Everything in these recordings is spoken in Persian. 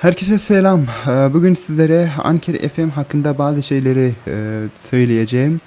Herkese selam. Bugün sizlere Anker FM hakkında bazı şeyleri söyleyeceğim.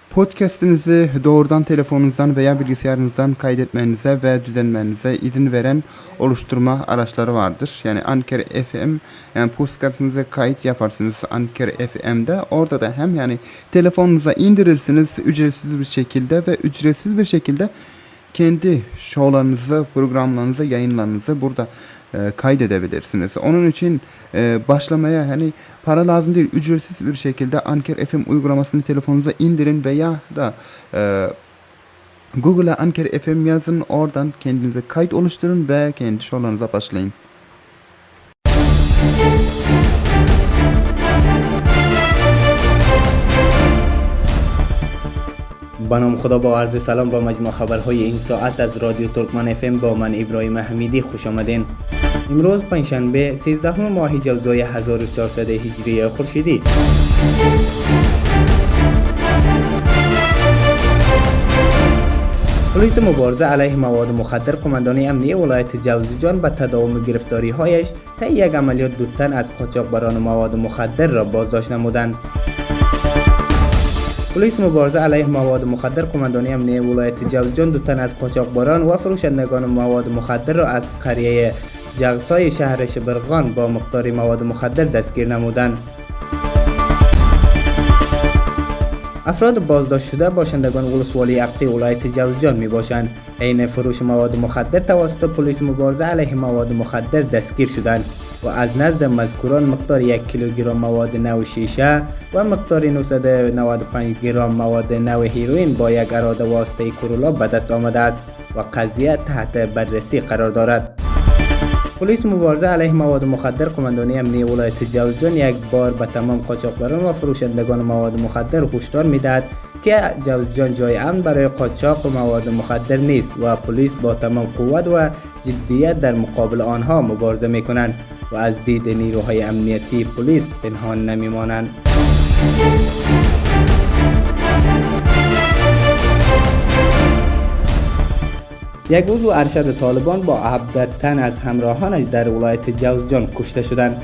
Podcast'inizi doğrudan telefonunuzdan veya bilgisayarınızdan kaydetmenize ve düzenlemenize izin veren oluşturma araçları vardır. Yani Anker FM, yani podcast'ınıza kayıt yaparsınız Anker FM'de. Orada da hem yani telefonunuza indirirsiniz ücretsiz bir şekilde ve ücretsiz bir şekilde kendi şovlarınızı, programlarınızı, yayınlarınızı burada kaydedebilirsiniz. Onun için başlamaya hani para lazım değil, ücretsiz bir şekilde Anker FM uygulamasını telefonunuza indirin veya da Google'a Anker FM yazın, oradan kendinize kayıt oluşturun ve kendi şovlarınıza başlayın. به نام خدا با عرض سلام با مجموع خبرهای این ساعت از رادیو ترکمن FM با من ابراهیم حمیدی خوش آمدین. امروز پنجشنبه 13 ماه جوزای 1400 هجری خورشیدی. پلیس مبارزه علیه مواد مخدر قماندانی امنیتی ولایت جوزجان به تداوم گرفتاری‌هایش طی یک عملیات 2 تن از قاچاقبران مواد مخدر را بازداشت نمودند. پلیس مبارزه علیه مواد مخدر قماندانی امنیتی ولایت جوزجان 2 تن از قاچاقبران و فروشندگان مواد مخدر را از قریه جغسای شهر شبرغان با مقدار مواد مخدر دستگیر نمودند. افراد بازداشت شده باشندگان ولسوالی اقچه ولایت جوزجان می باشند. عین فروش مواد مخدر توسط پلیس مبارزه علیه مواد مخدر دستگیر شدند و از نزد مذکوران مقدار 1 کیلوگرم مواد نو شیشه و مقدار 995 گرم مواد نو هیروئین با یک اراده واسطه کورولا به دست آمده است و قضیه تحت بررسی قرار دارد. پلیس مبارزه علیه مواد مخدر قماندانی امنیتی ولایت جوزجان یک بار به تمام قاچاقبران و فروشندگان مواد مخدر هشدار می‌دهد که جوزجان جای امن برای قاچاق و مواد مخدر نیست و پلیس با تمام قوت و جدیت در مقابل آنها مبارزه می‌کنند و از دید نیروهای امنیتی پلیس پنهان نمی‌مانند. یک عضو ارشد طالبان با 17 تن از همراهانش در ولایت جوزجان کشته شدند.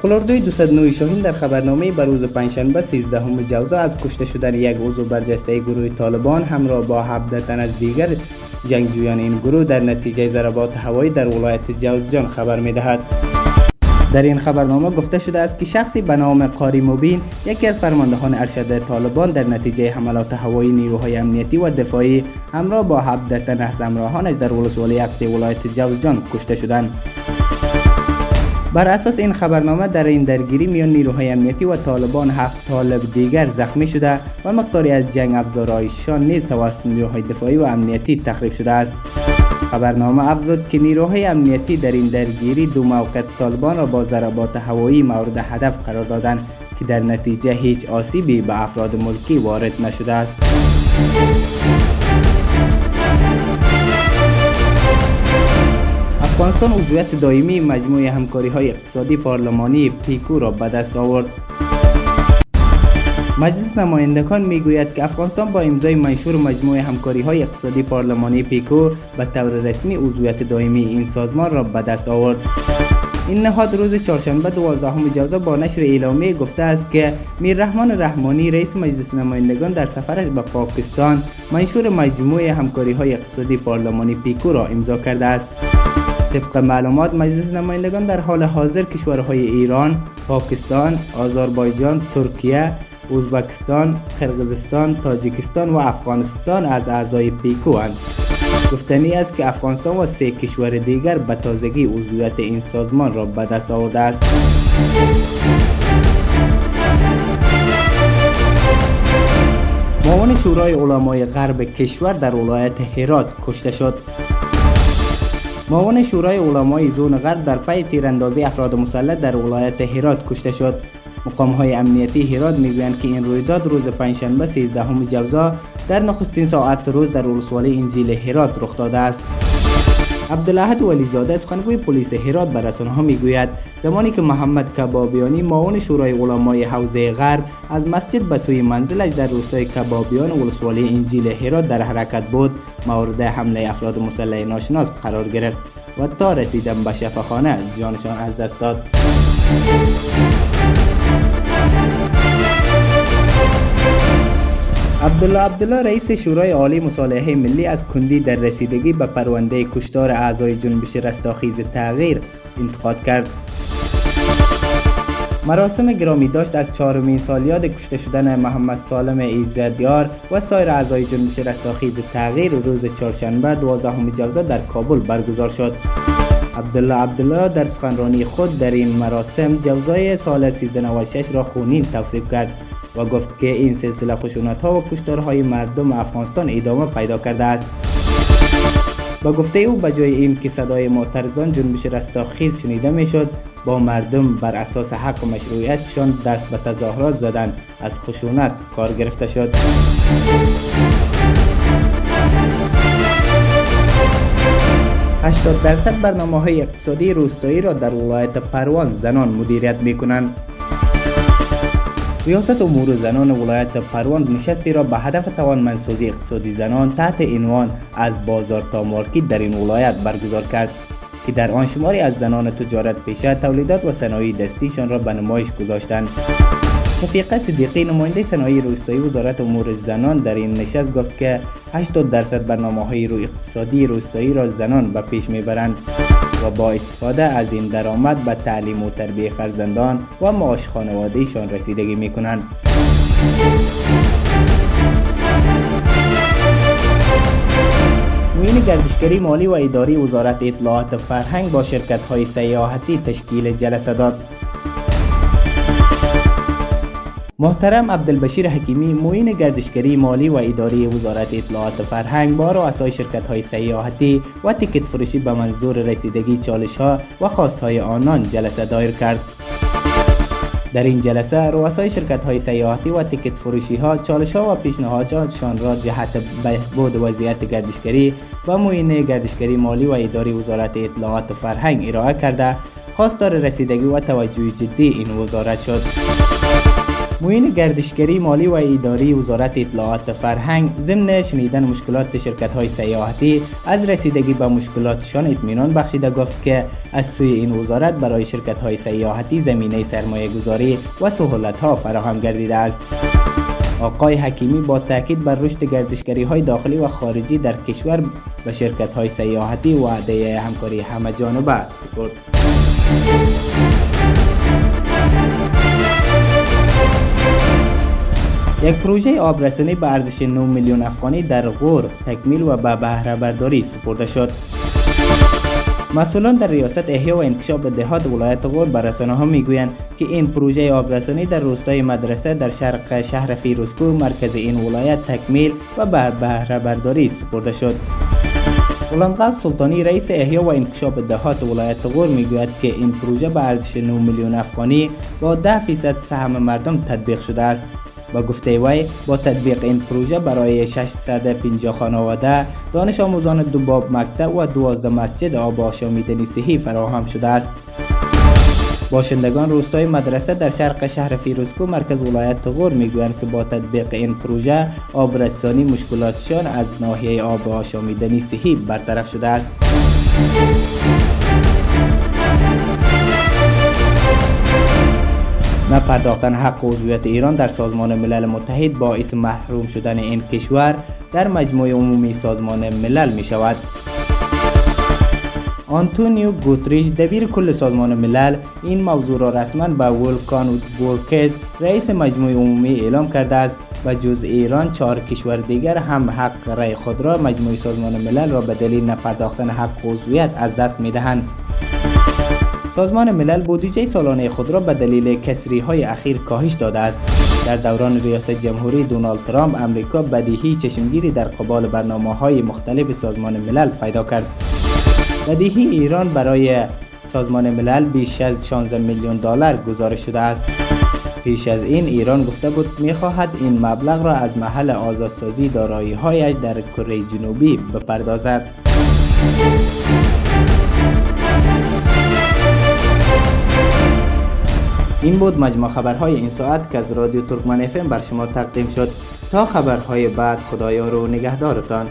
قلاردوی 209 شاهین در خبرنامه بر روز پنجشنبه 13 جوزا از کشته شدن یک عضو برجسته گروه طالبان همراه با 17 تن از دیگر جنگجویان این گروه در نتیجه ضربات هوایی در ولایت جوزجان خبر می‌دهد. در این خبرنامه گفته شده است که شخصی به نام قاری مبین، یکی از فرماندهان ارشد طالبان، در نتیجه حملات هوایی نیروهای امنیتی و دفاعی همراه با 17 تن از همراهانش در ولسوالی اقچه ولایت جوزجان کشته شدند. بر اساس این خبرنامه در این درگیری میان نیروهای امنیتی و طالبان 7 طالب دیگر زخمی شده و مقداری از جنگ افزارهایشان نیز توسط نیروهای دفاعی و امنیتی تخریب شده است. خبرنامه افزود که نیروهای امنیتی در این درگیری 2 موقع طالبان را با ضربات هوایی مورد هدف قرار دادند که در نتیجه هیچ آسیبی به افراد ملکی وارد نشده است. افغانستان عضویت دائمی مجموعه همکاری‌های اقتصادی پارلمانی پیکو را به دست آورد. مجلس نمایندگان میگوید که افغانستان با امضای منشور مجموعه همکاری‌های اقتصادی پارلمانی پیکو به طور رسمی عضویت دائمی این سازمان را به دست آورد. این نهاد روز چهارشنبه 12 جوزا با نشر اعلامیه گفته است که میررحمان رحمانی رئیس مجلس نمایندگان در سفرش به پاکستان منشور مجموعه همکاری‌های اقتصادی پارلمانی پیکو را امضا کرده است. طبق معلومات مجلس نمایندگان در حال حاضر کشورهای ایران، پاکستان، آذربایجان، ترکیه، ازبکستان، قرقیزستان، تاجیکستان و افغانستان از اعضای پیکو اند. گفتنی است که افغانستان و 3 کشور دیگر به تازگی عضویت این سازمان را به دست آورده است. معاون شورای علمای غرب کشور در ولایت هرات کشته شد. معاون شورای علمای زون غرب در پی تیراندازی افراد مسلح در ولایت هرات کشته شد. مقام‌های امنیتی هرات میگویند که این رویداد روز پنجشنبه 13 جوزا در نخستین ساعت روز در ولسوالی انجیل هرات رخ داده است. عبدالاحد ولیزاده سخنگوی پلیس هرات به رسانه‌ها میگوید زمانی که محمد کبابیانی معاون شورای علمای حوزه غرب از مسجد به سوی منزلش در روستای کبابیان ولسوالی انجیل هرات در حرکت بود، مورد حمله افراد مسلح ناشناس قرار گرفت. و تا رسیدن به شفاخانه جانشان از دست داد. عبدالله رئیس شورای عالی مصالحه ملی از کندی در رسیدگی به پرونده کشتار اعضای جنبش رستاخیز تغییر انتقاد کرد. مراسم گرامی داشت از 4مین سالیاد کشته شدن محمد سالم ایزدیار و سایر اعضای جنبش رستاخیز تغییر روز چهارشنبه 12 جوزا در کابل برگزار شد. عبدالله در سخنرانی خود در این مراسم جوزای سال 1396 را خونین توصیف کرد و گفت که این سلسله خشونت‌ها و کشتارهای مردم افغانستان ادامه پیدا کرده است. با گفته او به جای این که صدای معترضان جنبش رستاخیز شنیده میشد، با مردم بر اساس حق و مشروعیتشان دست به تظاهرات زدند، از خشونت کار گرفته شد. %80 برنامه‌های اقتصادی روستایی را در ولایت پروان زنان مدیریت می‌کنند. ریاست امور زنان ولایت پروان نشستی را به هدف توانمندسازی اقتصادی زنان تحت عنوان از بازار تا مارکت در این ولایت برگزار کرد که در آن شماری از زنان تجارت پیشه تولیدات و صنایع دستیشان را به نمایش گذاشتند. شفیقه صدیقی نماینده صنایع روستایی وزارت امور زنان در این نشست گفت که 80% برنامه‌های اقتصادی روستایی را زنان به پیش میبرند و با استفاده از این درآمد به تعلیم و تربیت فرزندان و معاش خانواده‌شان رسیدگی میکنند. معین گردشگری مالی و اداری وزارت اطلاعات فرهنگ با شرکت‌های سیاحتی تشکیل جلسه داد. محترم عبدالبشیر حکیمی معین گردشگری مالی و اداری وزارت اطلاعات فرهنگ با رؤسای شرکت‌های سیاحتی و تیکت فروشی به منظور رسیدگی چالش‌ها و خواست‌های آنان جلسه دایر کرد. در این جلسه رؤسای شرکت‌های سیاحتی و تیکت فروشی‌ها چالش‌ها و پیشنهاداتشان را جهت بهبود وضعیت گردشگری و معین گردشگری مالی و اداری وزارت اطلاعات فرهنگ ارائه کرده خواستار رسیدگی و توجه جدی این وزارت شد. معین گردشگری مالی و اداری وزارت اطلاعات فرهنگ ضمن شنیدن مشکلات شرکت‌های سیاحتی از رسیدگی به مشکلاتشان اطمینان بخشیده گفت که از سوی این وزارت برای شرکت‌های سیاحتی زمینه سرمایه‌گذاری و سهولت‌ها فراهم گردیده است. آقای حکیمی با تاکید بر رشد گردشگری‌های داخلی و خارجی در کشور به شرکت‌های سیاحتی وعده همکاری همه‌جانبه سپرد. یک پروژه آبرسانی به ارزش 9 میلیون افغانی در غور تکمیل و به بهره برداری سپرده شد. مسئولان در ریاست احیا و انکشاف دهات ولایت غور به رسانه‌ها میگویند که این پروژه آبرسانی در روستای مدرسه در شرق شهر فیروزکوه مرکز این ولایت تکمیل و به بهره برداری سپرده شد. غلامقوس سلطانی رئیس احیا و انکشاف دهات ولایت غور میگوید که این پروژه به ارزش 9 میلیون افغانی با 10% سهم مردم تطبیق شده است. با گفته وی با تطبیق این پروژه برای 650 خانواده دانش آموزان 2 باب مکتب و 12 مسجد آب آشامیدنی صحی فراهم شده است. باشندگان روستای مدرسه در شرق شهر فیروزکوه مرکز ولایت غور میگویند که با تطبیق این پروژه آبرسانی مشکلاتشان از ناحیه آب آشامیدنی صحی برطرف شده است. نپرداختن حق عضویت ایران در سازمان ملل متحد باعث محروم شدن این کشور در مجمع عمومی سازمان ملل می شود. آنتونیو گوتریش دبیر کل سازمان ملل این موضوع را رسما به ولکان بورکس رئیس مجمع عمومی اعلام کرده است و جز ایران 4 کشور دیگر هم حق رای خود را مجمع سازمان ملل را به دلیل نپرداختن حق عضویت از دست می دهند. سازمان ملل بودجه سالانه خود را به دلیل کسری‌های اخیر کاهش داده است. در دوران ریاست جمهوری دونالد ترامپ امریکا بدیهی چشمگیری در قبال برنامه‌های مختلف سازمان ملل پیدا کرد. بدیهی ایران برای سازمان ملل بیش از 16 میلیون دلار گزارش شده است. پیش از این ایران گفته بود می‌خواهد این مبلغ را از محل آزادسازی دارایی‌هایش در کره جنوبی بپردازد. این بود مجموع خبرهای این ساعت که از رادیو ترکمن اف ام بر شما تقدیم شد. تا خبرهای بعد خدایا رو نگهدارتان.